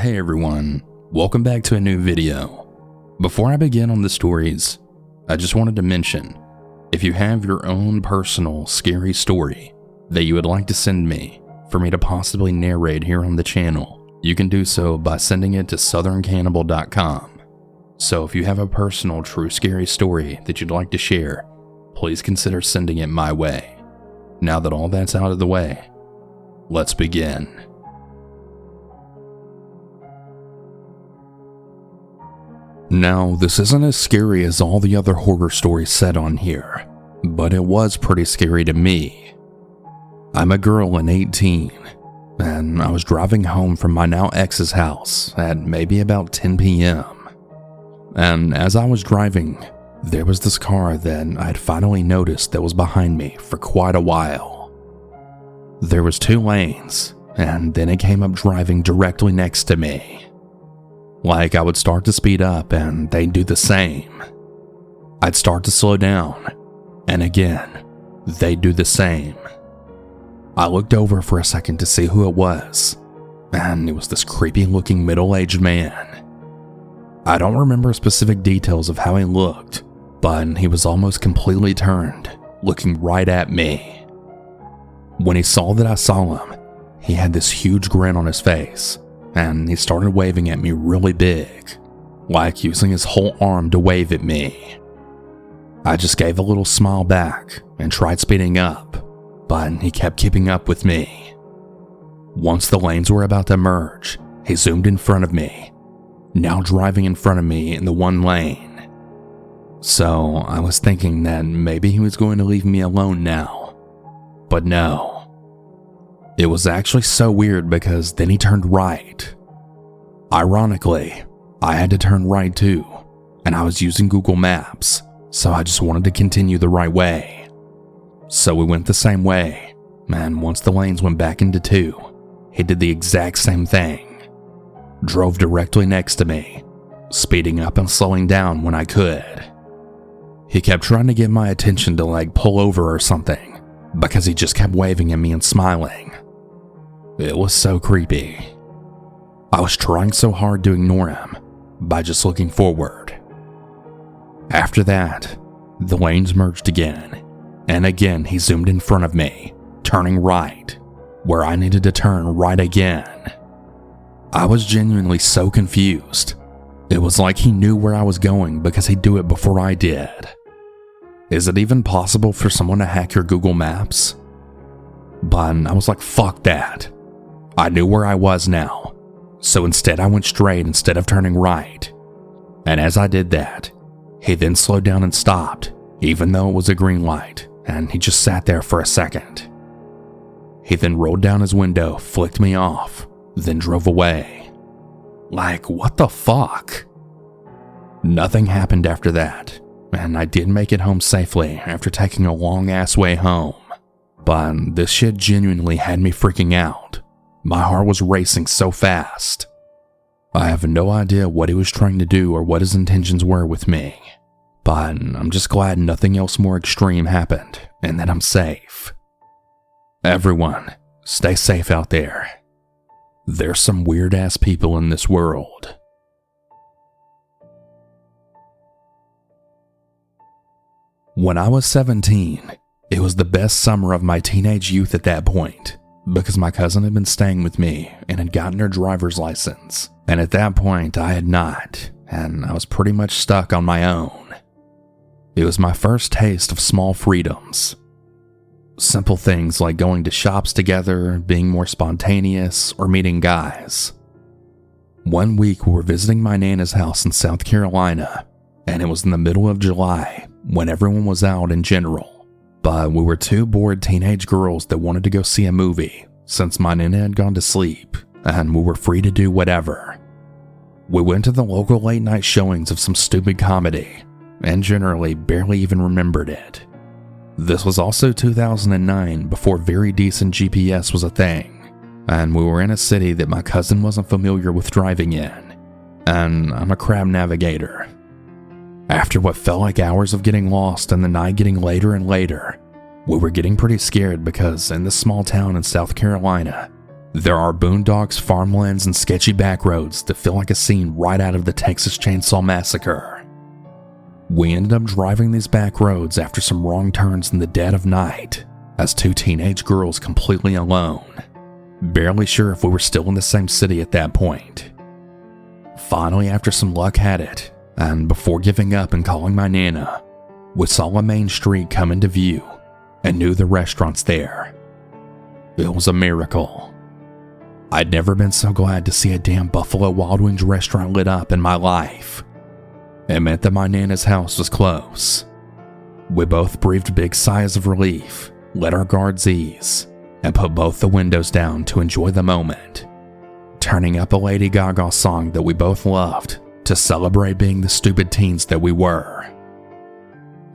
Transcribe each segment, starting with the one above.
Hey everyone, welcome back to a new video. Before I begin on the stories, I just wanted to mention, if you have your own personal scary story that you would like to send me for me to possibly narrate here on the channel, you can do so by sending it to southerncannibal.com. So if you have a personal true scary story that you'd like to share, please consider sending it my way. Now that all that's out of the way, let's begin. Now, this isn't as scary as all the other horror stories said on here, but it was pretty scary to me. I'm a girl and 18, and I was driving home from my now ex's house at maybe about 10 p.m. And as I was driving, there was this car that I'd finally noticed that was behind me for quite a while. There was 2 lanes, and then it came up driving directly next to me. Like I would start to speed up and they'd do the same. I'd start to slow down, and again, they'd do the same. I looked over for a second to see who it was, and it was this creepy looking middle-aged man. I don't remember specific details of how he looked, but he was almost completely turned, looking right at me. When he saw that I saw him, he had this huge grin on his face, and he started waving at me really big, like using his whole arm to wave at me. I just gave a little smile back and tried speeding up, but he kept keeping up with me. Once the lanes were about to merge, he zoomed in front of me, now driving in front of me in the one lane. So I was thinking that maybe he was going to leave me alone now, but no. It was actually so weird because then he turned right. Ironically, I had to turn right too, and I was using Google Maps, so I just wanted to continue the right way. So we went the same way, and once the lanes went back into 2, he did the exact same thing. Drove directly next to me, speeding up and slowing down when I could. He kept trying to get my attention to like pull over or something, because he just kept waving at me and smiling. It was so creepy. I was trying so hard to ignore him by just looking forward. After that, the lanes merged again, and again he zoomed in front of me, turning right, where I needed to turn right again. I was genuinely so confused. It was like he knew where I was going because he'd do it before I did. Is it even possible for someone to hack your Google Maps? But I was like, fuck that. I knew where I was now, so instead I went straight instead of turning right. And as I did that, he then slowed down and stopped, even though it was a green light, and he just sat there for a second. He then rolled down his window, flicked me off, then drove away. Like, what the fuck? Nothing happened after that, and I did make it home safely after taking a long-ass way home. But this shit genuinely had me freaking out. My heart was racing so fast. I have no idea what he was trying to do or what his intentions were with me, but I'm just glad nothing else more extreme happened and that I'm safe. Everyone, stay safe out there. There's some weird-ass people in this world. When I was 17, it was the best summer of my teenage youth at that point, because my cousin had been staying with me and had gotten her driver's license, and at that point I had not, and I was pretty much stuck on my own. It was my first taste of small freedoms. Simple things like going to shops together, being more spontaneous, or meeting guys. One week we were visiting my Nana's house in South Carolina, and it was in the middle of July when everyone was out in general. But we were 2 bored teenage girls that wanted to go see a movie since my Nana had gone to sleep, and we were free to do whatever. We went to the local late night showings of some stupid comedy, and generally barely even remembered it. This was also 2009, before very decent GPS was a thing, and we were in a city that my cousin wasn't familiar with driving in, and I'm a crab navigator. After what felt like hours of getting lost and the night getting later and later, we were getting pretty scared because in this small town in South Carolina, There are boondocks, farmlands, and sketchy back roads that feel like a scene right out of the Texas Chainsaw Massacre. We ended up driving these back roads after some wrong turns in the dead of night, as two teenage girls completely alone, barely sure if we were still in the same city at that point. Finally, after some luck had it, and before giving up and calling my Nana, we saw a main street come into view and knew the restaurants there. It was a miracle. I'd never been so glad to see a damn Buffalo Wild Wings restaurant lit up in my life. It meant that my Nana's house was close. We both breathed big sighs of relief, let our guards ease, and put both the windows down to enjoy the moment, turning up a Lady Gaga song that we both loved to celebrate being the stupid teens that we were.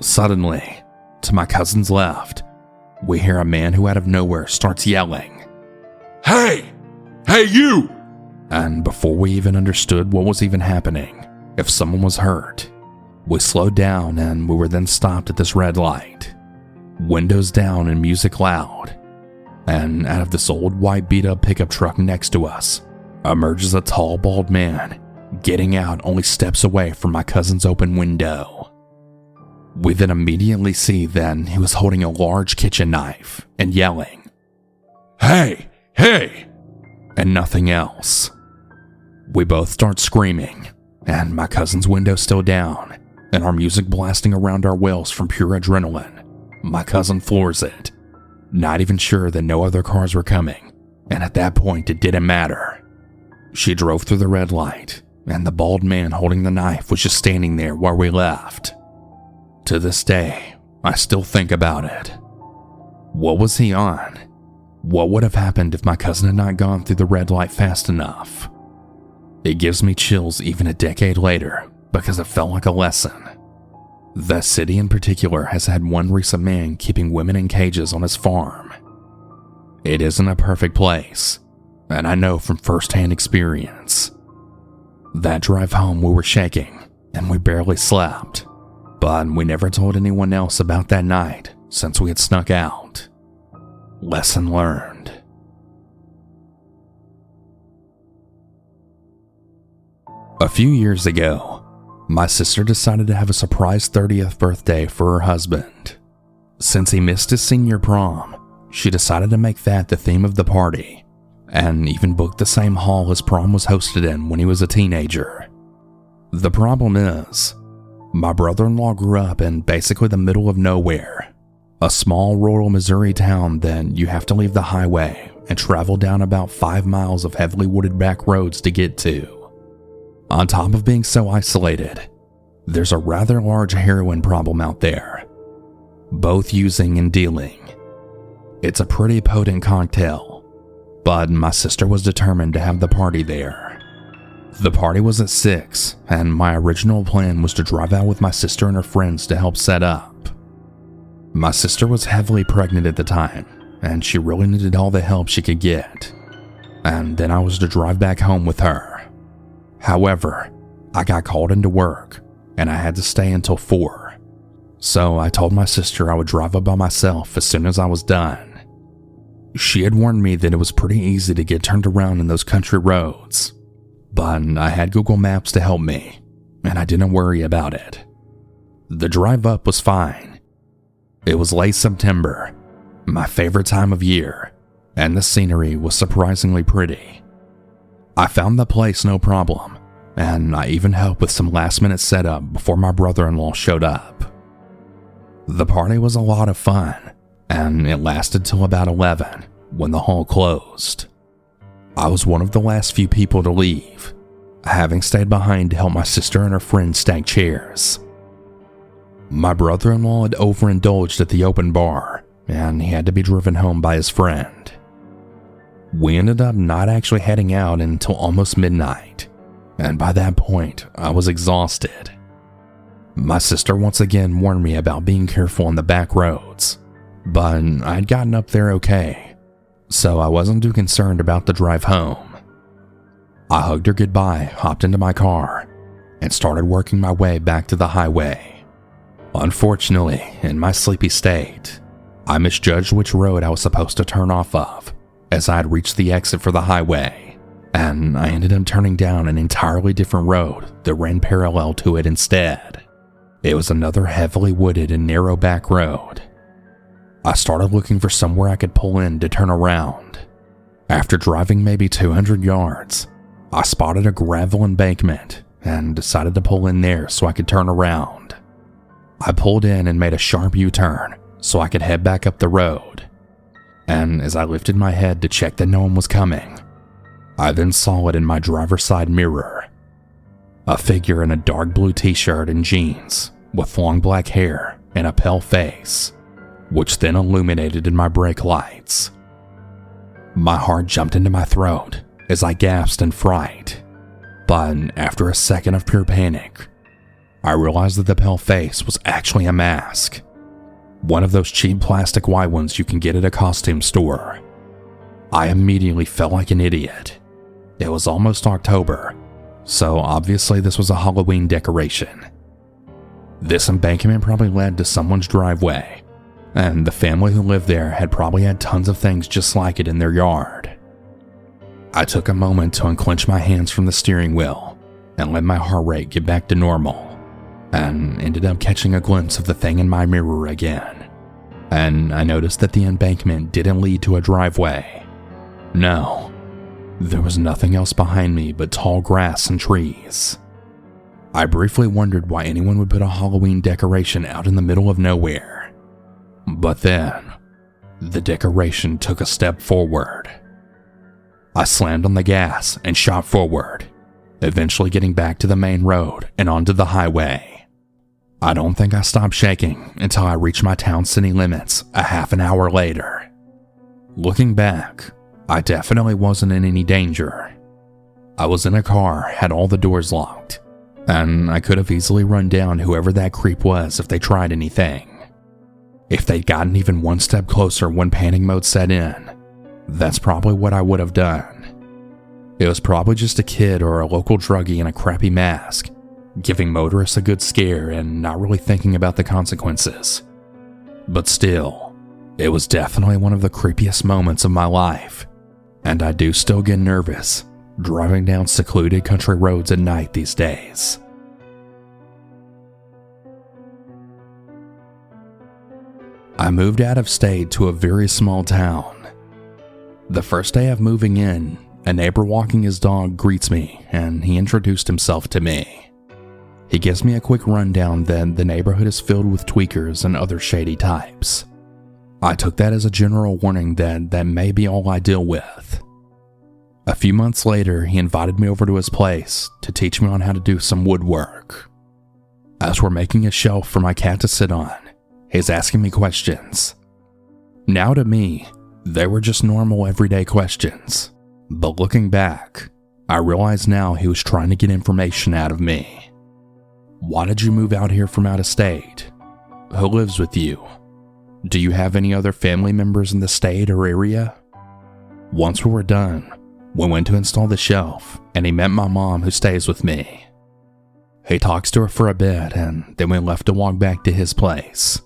Suddenly, to my cousin's left, we hear a man who out of nowhere starts yelling, "Hey! Hey you!" And before we even understood what was even happening, if someone was hurt, we slowed down and we were then stopped at this red light, windows down and music loud, and out of this old white beat-up pickup truck next to us emerges a tall, bald man, getting out only steps away from my cousin's open window. We then immediately see that he was holding a large kitchen knife and yelling, "Hey! Hey!" and nothing else. We both start screaming, and my cousin's window still down, and our music blasting around our wills from pure adrenaline. My cousin floors it, not even sure that no other cars were coming, and at that point it didn't matter. She drove through the red light, and the bald man holding the knife was just standing there where we left. To this day, I still think about it. What was he on? What would have happened if my cousin had not gone through the red light fast enough? It gives me chills even a decade later because it felt like a lesson. That city in particular has had one recent man keeping women in cages on his farm. It isn't a perfect place, and I know from first-hand experience. That drive home we were shaking, and we barely slept, but we never told anyone else about that night since we had snuck out. Lesson learned. A few years ago, my sister decided to have a surprise 30th birthday for her husband. Since he missed his senior prom, she decided to make that the theme of the party, and even booked the same hall his prom was hosted in when he was a teenager. The problem is, my brother-in-law grew up in basically the middle of nowhere, a small rural Missouri town that you have to leave the highway and travel down about 5 miles of heavily wooded back roads to get to. On top of being so isolated, there's a rather large heroin problem out there, both using and dealing. It's a pretty potent cocktail, but my sister was determined to have the party there. The party was at 6, and my original plan was to drive out with my sister and her friends to help set up. My sister was heavily pregnant at the time, and she really needed all the help she could get, and then I was to drive back home with her. However, I got called into work, and I had to stay until 4, so I told my sister I would drive up by myself as soon as I was done. She had warned me that it was pretty easy to get turned around in those country roads, but I had Google Maps to help me, and I didn't worry about it. The drive up was fine. It was late September, my favorite time of year, and the scenery was surprisingly pretty. I found the place no problem, and I even helped with some last-minute setup before my brother-in-law showed up. The party was a lot of fun, and it lasted till about 11 when the hall closed. I was one of the last few people to leave, having stayed behind to help my sister and her friends stack chairs. My brother-in-law had overindulged at the open bar, and he had to be driven home by his friend. We ended up not actually heading out until almost midnight, and by that point, I was exhausted. My sister once again warned me about being careful on the back roads, but I'd gotten up there okay, so I wasn't too concerned about the drive home. I hugged her goodbye, hopped into my car, and started working my way back to the highway. Unfortunately, in my sleepy state, I misjudged which road I was supposed to turn off of, as I had reached the exit for the highway, and I ended up turning down an entirely different road that ran parallel to it instead. It was another heavily wooded and narrow back road. I started looking for somewhere I could pull in to turn around. After driving maybe 200 yards, I spotted a gravel embankment and decided to pull in there so I could turn around. I pulled in and made a sharp U-turn so I could head back up the road. And as I lifted my head to check that no one was coming, I then saw it in my driver's side mirror. A figure in a dark blue t-shirt and jeans with long black hair and a pale face, which then illuminated in my brake lights. My heart jumped into my throat as I gasped in fright, but after a second of pure panic, I realized that the pale face was actually a mask. One of those cheap plastic white ones you can get at a costume store. I immediately felt like an idiot. It was almost October, so obviously this was a Halloween decoration. This embankment probably led to someone's driveway, and the family who lived there had probably had tons of things just like it in their yard. I took a moment to unclench my hands from the steering wheel and let my heart rate get back to normal, and ended up catching a glimpse of the thing in my mirror again. And I noticed that the embankment didn't lead to a driveway. No, there was nothing else behind me but tall grass and trees. I briefly wondered why anyone would put a Halloween decoration out in the middle of nowhere. But then, the decoration took a step forward. I slammed on the gas and shot forward, eventually getting back to the main road and onto the highway. I don't think I stopped shaking until I reached my town city limits a half an hour later. Looking back, I definitely wasn't in any danger. I was in a car, had all the doors locked, and I could have easily run down whoever that creep was if they tried anything. If they'd gotten even one step closer when panic mode set in, that's probably what I would have done. It was probably just a kid or a local druggie in a crappy mask, giving motorists a good scare and not really thinking about the consequences. But still, it was definitely one of the creepiest moments of my life, and I do still get nervous driving down secluded country roads at night these days. I moved out of state to a very small town. The first day of moving in, a neighbor walking his dog greets me, and he introduced himself to me. He gives me a quick rundown that the neighborhood is filled with tweakers and other shady types. I took that as a general warning that may be all I deal with. A few months later, he invited me over to his place to teach me on how to do some woodwork. As we're making a shelf for my cat to sit on, he's asking me questions. Now to me, they were just normal everyday questions, but looking back, I realize now he was trying to get information out of me. Why did you move out here from out of state? Who lives with you? Do you have any other family members in the state or area? Once we were done, we went to install the shelf, and he met my mom who stays with me. He talks to her for a bit, and then we left to walk back to his place.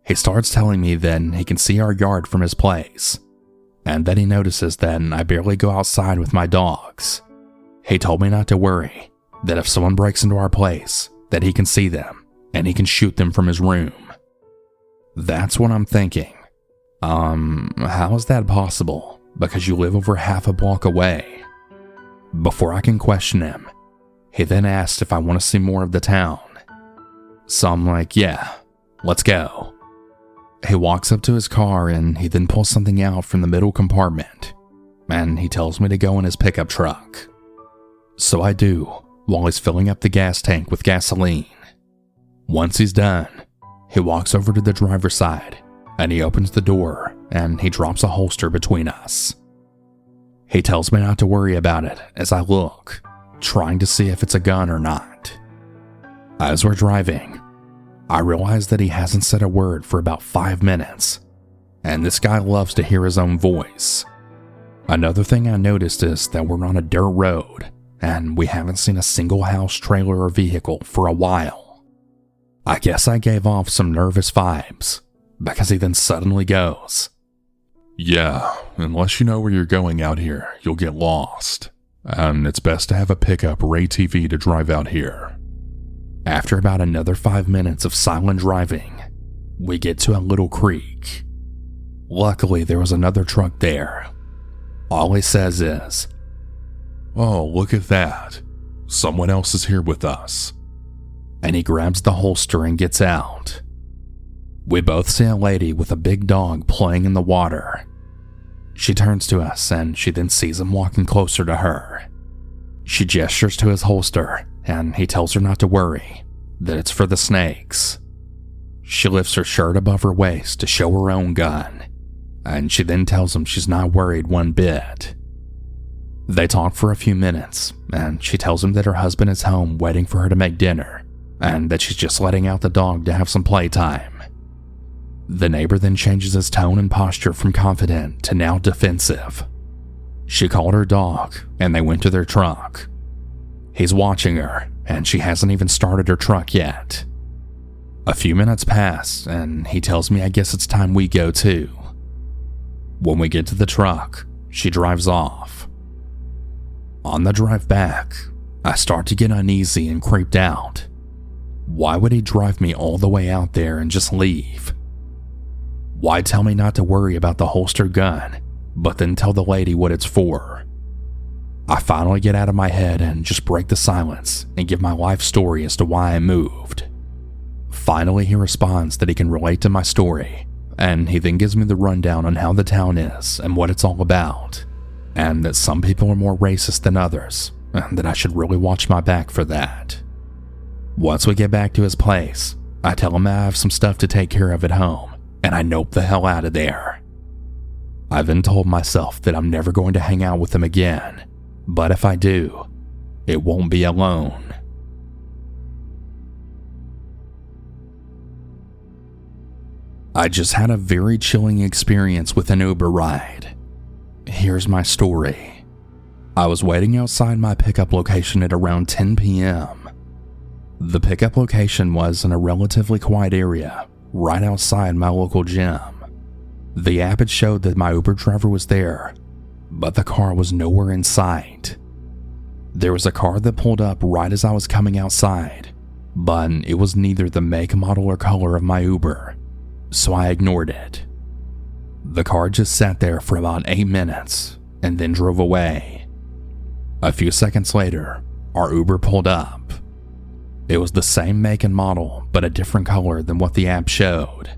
He starts telling me that he can see our yard from his place, and that he notices that I barely go outside with my dogs. He told me not to worry, that if someone breaks into our place, that he can see them, and he can shoot them from his room. That's what I'm thinking. How is that possible? Because you live over half a block away. Before I can question him, he then asked if I want to see more of the town. So I'm like, yeah, let's go. He walks up to his car and he then pulls something out from the middle compartment, and he tells me to go in his pickup truck. So I do, while he's filling up the gas tank with gasoline. Once he's done, he walks over to the driver's side, and he opens the door, and he drops a holster between us. He tells me not to worry about it as I look, trying to see if it's a gun or not. As we're driving, I realize that he hasn't said a word for about 5 minutes, and this guy loves to hear his own voice. Another thing I noticed is that we're on a dirt road, and we haven't seen a single house, trailer, or vehicle for a while. I guess I gave off some nervous vibes, because he then suddenly goes, Yeah, unless you know where you're going out here, you'll get lost. And it's best to have a pickup or ATV to drive out here. After about another 5 minutes of silent driving, we get to a little creek. Luckily, there was another truck there. All he says is, "Oh, look at that. Someone else is here with us." And he grabs the holster and gets out. We both see a lady with a big dog playing in the water. She turns to us and she then sees him walking closer to her. She gestures to his holster and he tells her not to worry, that it's for the snakes. She lifts her shirt above her waist to show her own gun, and she then tells him she's not worried one bit. They talk for a few minutes, and she tells him that her husband is home waiting for her to make dinner, and that she's just letting out the dog to have some playtime. The neighbor then changes his tone and posture from confident to now defensive. She called her dog, and they went to their truck. He's watching her, and she hasn't even started her truck yet. A few minutes pass, and he tells me I guess it's time we go too. When we get to the truck, she drives off. On the drive back, I start to get uneasy and creeped out. Why would he drive me all the way out there and just leave? Why tell me not to worry about the holstered gun, but then tell the lady what it's for? I finally get out of my head and just break the silence and give my life story as to why I moved. Finally, he responds that he can relate to my story, and he then gives me the rundown on how the town is and what it's all about, and that some people are more racist than others, and that I should really watch my back for that. Once we get back to his place, I tell him I have some stuff to take care of at home, and I nope the hell out of there. I then told myself that I'm never going to hang out with him again, but if I do, it won't be alone. I just had a very chilling experience with an Uber ride. Here's my story. I was waiting outside my pickup location at around 10 p.m. The pickup location was in a relatively quiet area, right outside my local gym. The app had showed that my Uber driver was there, but the car was nowhere in sight. There was a car that pulled up right as I was coming outside, but it was neither the make, model, or color of my Uber, so I ignored it. The car just sat there for about 8 minutes and then drove away. A few seconds later, our Uber pulled up. It was the same make and model, but a different color than what the app showed.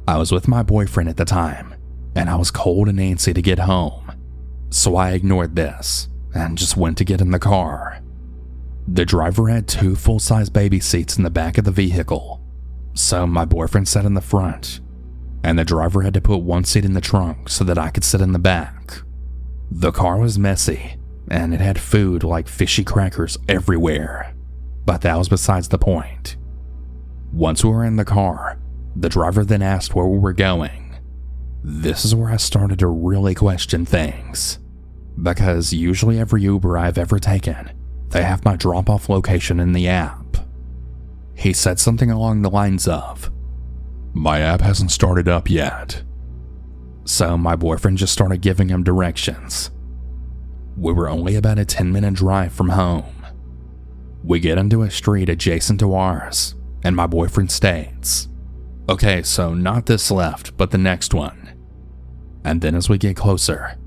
I was with my boyfriend at the time, and I was cold and antsy to get home, so I ignored this and just went to get in the car. The driver had 2 full-size baby seats in the back of the vehicle, so my boyfriend sat in the front, and the driver had to put 1 seat in the trunk so that I could sit in the back. The car was messy, and it had food like fishy crackers everywhere, but that was besides the point. Once we were in the car, the driver then asked where we were going. This is where I started to really question things, because usually every Uber I've ever taken, they have my drop-off location in the app. He said something along the lines of, "My app hasn't started up yet." So my boyfriend just started giving him directions. We were only about a 10-minute drive from home. We get into a street adjacent to ours, and my boyfriend states, "Okay, so not this left, but the next one." And then as we get closer,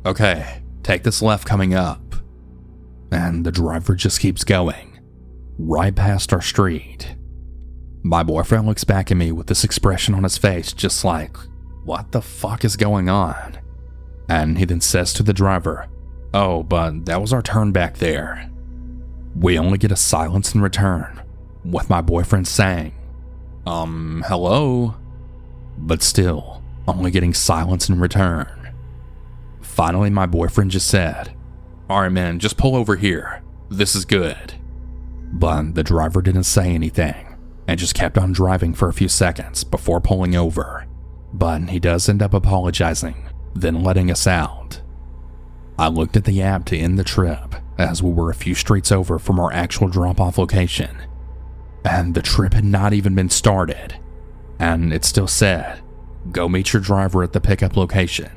"Okay, take this left coming up." And the driver just keeps going, right past our street. My boyfriend looks back at me with this expression on his face, just like, what the fuck is going on? And he then says to the driver, "Oh, but that was our turn back there." We only get a silence in return, with my boyfriend saying, hello? But still, only getting silence in return. Finally, my boyfriend just said, "Alright man, just pull over here. This is good." But the driver didn't say anything, and just kept on driving for a few seconds before pulling over. But he does end up apologizing, then letting us out. I looked at the app to end the trip, as we were a few streets over from our actual drop-off location, and the trip had not even been started, and it still said, Go meet your driver at the pickup location.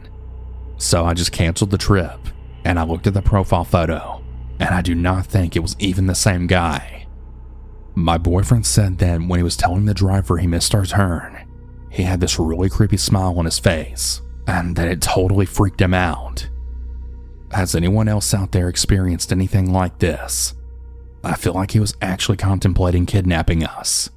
So I just canceled the trip, and I looked at the profile photo, and I do not think it was even the same guy. My boyfriend said that when he was telling the driver he missed our turn, he had this really creepy smile on his face, and that it totally freaked him out. Has anyone else out there experienced anything like this? I feel like he was actually contemplating kidnapping us.